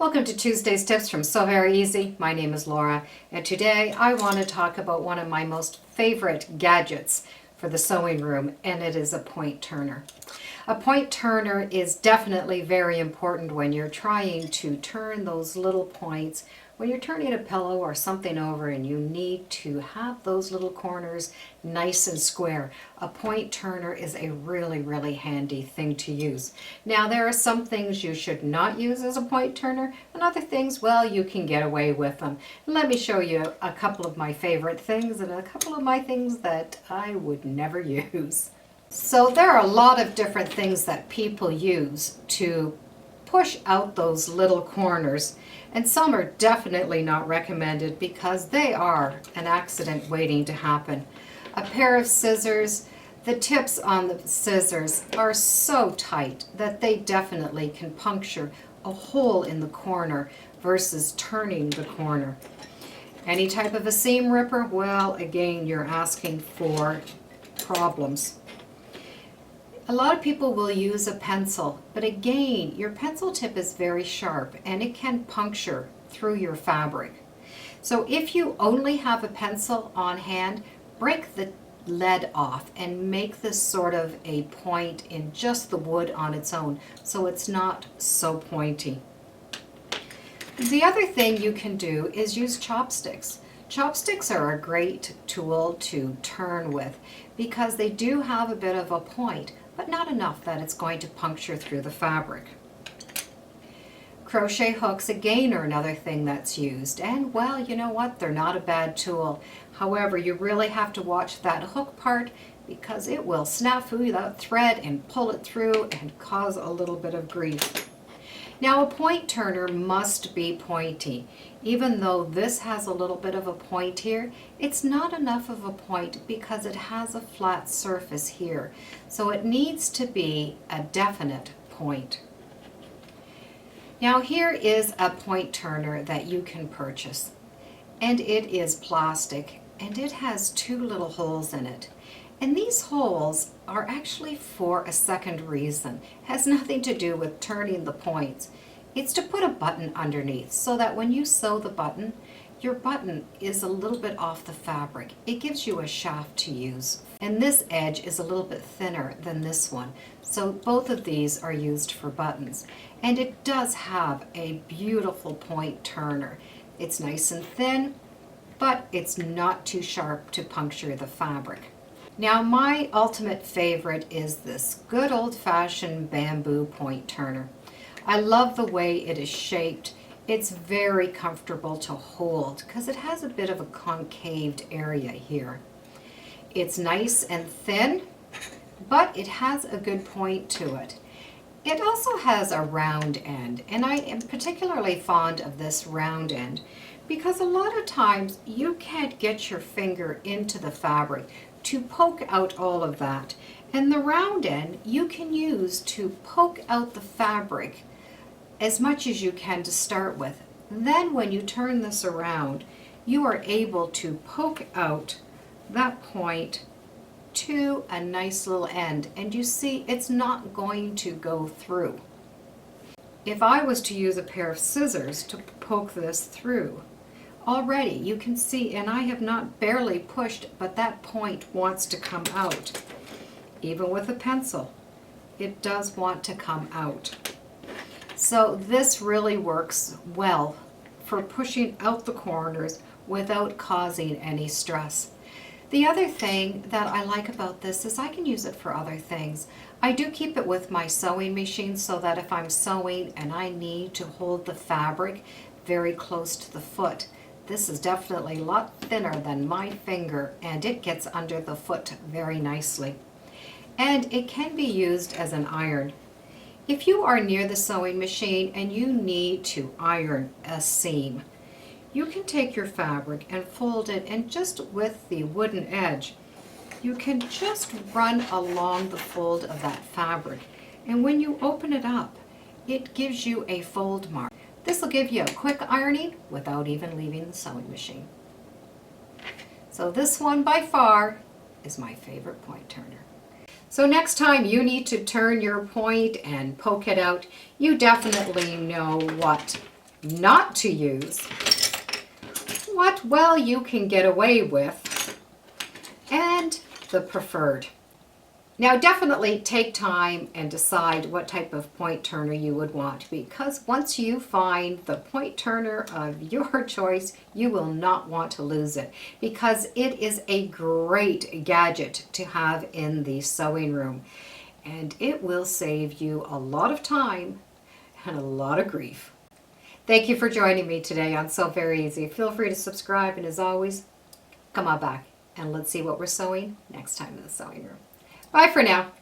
Welcome to Tuesday's Tips from Sew Very Easy. My name is Laura, and today I want to talk about one of my most favorite gadgets for the sewing room, and it is a point turner. A point turner is definitely very important when you're trying to turn those little points. When you're turning a pillow or something over and you need to have those little corners nice and square, a point turner is a really handy thing to use. Now there are some things you should not use as a point turner, and other things, well, you can get away with them. And let me show you a couple of my favorite things and a couple of my things that I would never use. So there are a lot of different things that people use to push out those little corners, and some are definitely not recommended because they are an accident waiting to happen. A pair of scissors, the tips on the scissors are so tight that they definitely can puncture a hole in the corner versus turning the corner. Any type of a seam ripper, well, again, you're asking for problems. A lot of people will use a pencil, but again, your pencil tip is very sharp and it can puncture through your fabric. So if you only have a pencil on hand, break the lead off and make this sort of a point in just the wood on its own so it's not so pointy. The other thing you can do is use chopsticks. Chopsticks are a great tool to turn with because they do have a bit of a point, but not enough that it's going to puncture through the fabric. Crochet hooks again are another thing that's used, and well, you know what, they're not a bad tool. However, you really have to watch that hook part because it will snafu that thread and pull it through and cause a little bit of grief. Now a point turner must be pointy. Even though this has a little bit of a point here, it's not enough of a point because it has a flat surface here. So it needs to be a definite point. Now here is a point turner that you can purchase. And it is plastic and it has two little holes in it. And these holes are actually for a second reason. It has nothing to do with turning the points. It's to put a button underneath so that when you sew the button, your button is a little bit off the fabric. It gives you a shaft to use. And this edge is a little bit thinner than this one. So both of these are used for buttons. And it does have a beautiful point turner. It's nice and thin, but it's not too sharp to puncture the fabric. Now my ultimate favorite is this good old-fashioned bamboo point turner. I love the way it is shaped. It's very comfortable to hold because it has a bit of a concaved area here. It's nice and thin, but it has a good point to it. It also has a round end, and I am particularly fond of this round end because a lot of times you can't get your finger into the fabric to poke out all of that. And the round end you can use to poke out the fabric as much as you can to start with. Then when you turn this around, you are able to poke out that point to a nice little end, and you see it's not going to go through. If I was to use a pair of scissors to poke this through, already you can see, and I have not barely pushed, but that point wants to come out. Even with a pencil, it does want to come out. So this really works well for pushing out the corners without causing any stress. The other thing that I like about this is I can use it for other things. I do keep it with my sewing machine so that if I'm sewing and I need to hold the fabric very close to the foot, this is definitely a lot thinner than my finger and it gets under the foot very nicely. And it can be used as an iron. If you are near the sewing machine and you need to iron a seam, you can take your fabric and fold it, and just with the wooden edge, you can just run along the fold of that fabric. And when you open it up, it gives you a fold mark. This will give you a quick ironing without even leaving the sewing machine. So this one by far is my favorite point turner. So next time you need to turn your point and poke it out, you definitely know what not to use, what, well, you can get away with, and the preferred. Now definitely take time and decide what type of point turner you would want, because once you find the point turner of your choice, you will not want to lose it, because it is a great gadget to have in the sewing room, and it will save you a lot of time and a lot of grief. Thank you for joining me today on Sew Very Easy. Feel free to subscribe, and as always, come on back and let's see what we're sewing next time in the sewing room. Bye for now.